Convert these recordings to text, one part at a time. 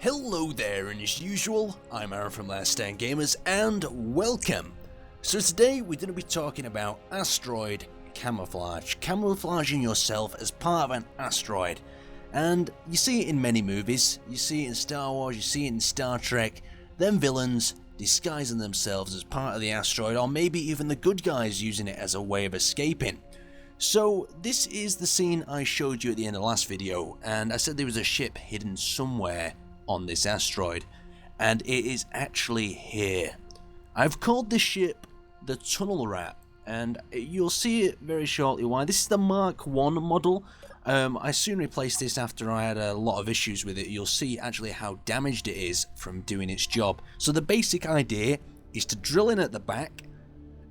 Hello there, and as usual, I'm Aaron from LSG Gamers, and welcome! So today we're going to be talking about Asteroid Camouflage, camouflaging yourself as part of an asteroid. And you see it in many movies, you see it in Star Wars, you see it in Star Trek, them villains disguising themselves as part of the asteroid, or maybe even the good guys using it as a way of escaping. So this is the scene I showed you at the end of the last video, and I said there was a ship hidden somewhere on this asteroid, and it is actually here. I've called this ship the Tunnel Rat, and you'll see it very shortly why. This is the Mark 1 model. I soon replaced this after I had a lot of issues with it. You'll see actually how damaged it is from doing its job. So the basic idea is to drill in at the back,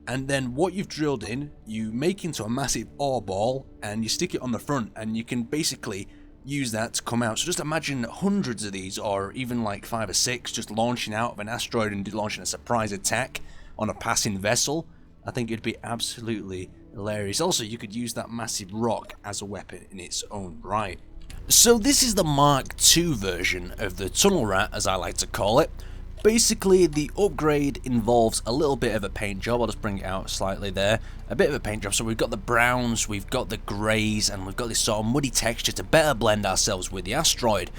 and then what you've drilled in, you make into a massive ore ball, and you stick it on the front, and you can basically use that to come out. So just imagine hundreds of these, or even like 5 or 6, just launching out of an asteroid and launching a surprise attack on a passing vessel. I think it'd be absolutely hilarious. Also, you could use that massive rock as a weapon in its own right. So this is the Mark II version of the Tunnel Rat, as I like to call it. Basically, the upgrade involves a little bit of a paint job. I'll just bring it out slightly there. A bit of a paint job. So we've got the browns, we've got the greys, and we've got this sort of muddy texture to better blend ourselves with the asteroid.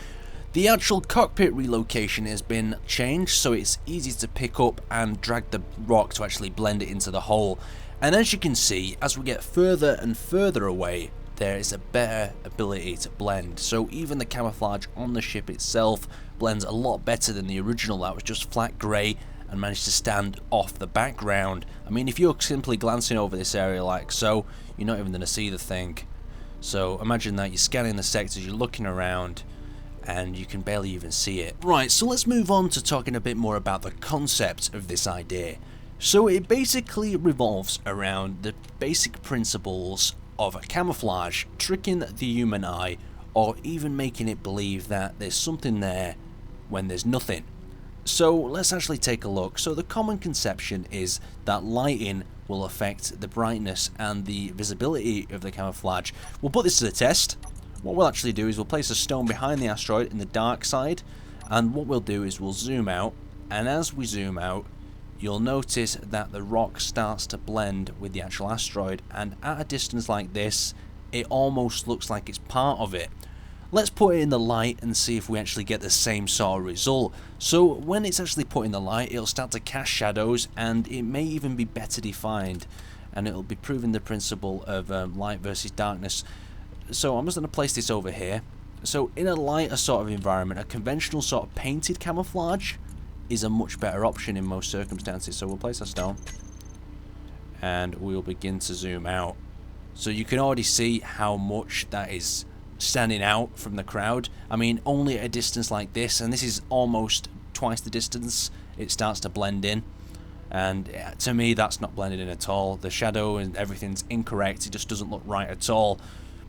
The actual cockpit relocation has been changed, so it's easy to pick up and drag the rock to actually blend it into the hole. And as you can see, as we get further and further away, there is a better ability to blend. So even the camouflage on the ship itself blends a lot better than the original that was just flat grey and managed to stand off the background. I mean, if you're simply glancing over this area like so, you're not even going to see the thing. So imagine that you're scanning the sectors, you're looking around, and you can barely even see it. Right, so let's move on to talking a bit more about the concept of this idea. So it basically revolves around the basic principles of a camouflage, tricking the human eye, or even making it believe that there's something there when there's nothing. So let's actually take a look. So the common conception is that lighting will affect the brightness and the visibility of the camouflage. We'll put this to the test. What we'll actually do is we'll place a stone behind the asteroid in the dark side, and what we'll do is we'll zoom out, and as we zoom out, you'll notice that the rock starts to blend with the actual asteroid, and at a distance like this, it almost looks like it's part of it. Let's put it in the light and see if we actually get the same sort of result. So when it's actually put in the light, it'll start to cast shadows, and it may even be better defined, and it'll be proving the principle of light versus darkness. So I'm just going to place this over here. So in a lighter sort of environment, a conventional sort of painted camouflage is a much better option in most circumstances. So we'll place a stone, and we'll begin to zoom out. So you can already see how much that is standing out from the crowd. I mean, only at a distance like this, and this is almost twice the distance, it starts to blend in. And to me, that's not blended in at all. The shadow and everything's incorrect. It just doesn't look right at all.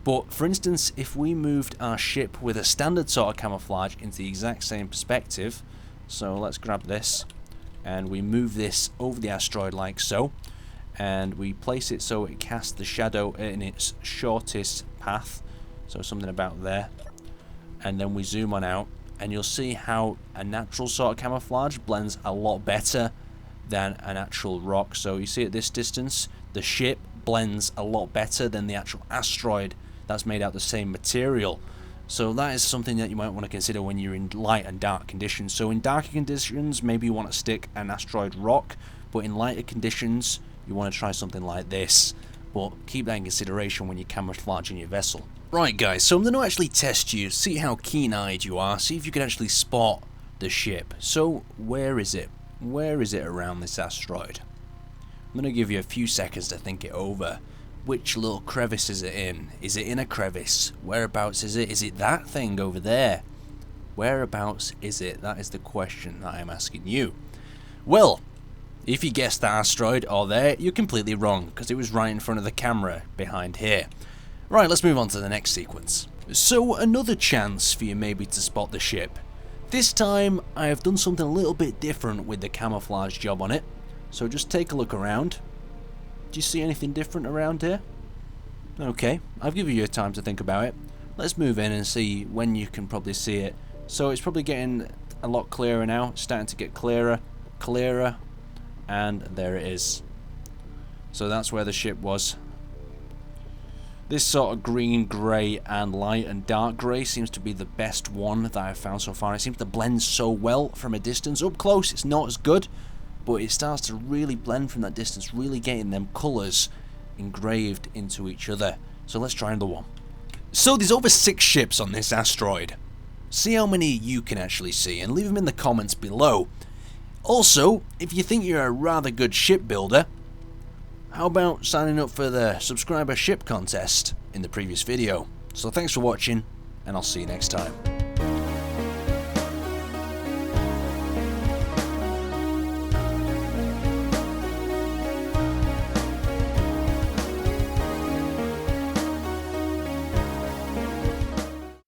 But for instance, if we moved our ship with a standard sort of camouflage into the exact same perspective, so let's grab this and we move this over the asteroid like so, and we place it so it casts the shadow in its shortest path, so something about there, and then we zoom on out, and you'll see how a natural sort of camouflage blends a lot better than an actual rock. So you see at this distance, the ship blends a lot better than the actual asteroid that's made out of the same material. So that is something that you might want to consider when you're in light and dark conditions. So in darker conditions, maybe you want to stick an asteroid rock, but in lighter conditions, you want to try something like this. But keep that in consideration when you're camouflaging your vessel. Right guys, so I'm going to actually test you, see how keen-eyed you are, see if you can actually spot the ship. So where is it? Where is it around this asteroid? I'm going to give you a few seconds to think it over. Which little crevice is it in? Is it in a crevice? Whereabouts is it? Is it that thing over there? Whereabouts is it? That is the question that I'm asking you. Well, if you guessed that asteroid or there, you're completely wrong, because it was right in front of the camera behind here. Right, let's move on to the next sequence. So another chance for you maybe to spot the ship. This time I have done something a little bit different with the camouflage job on it. So just take a look around. Do you see anything different around here? Okay, I'll give you time to think about it. Let's move in and see when you can probably see it So it's probably getting a lot clearer now. It's starting to get clearer, and there it is. So that's where the ship was. This sort of green, grey, and light and dark grey seems to be the best one that I've found so far. It seems to blend so well from a distance. Up close, it's not as good, but it starts to really blend from that distance, really getting them colours engraved into each other. So let's try another one. So there's over 6 ships on this asteroid. See how many you can actually see, and leave them in the comments below. Also, if you think you're a rather good ship builder, how about signing up for the subscriber ship contest in the previous video? So thanks for watching, and I'll see you next time.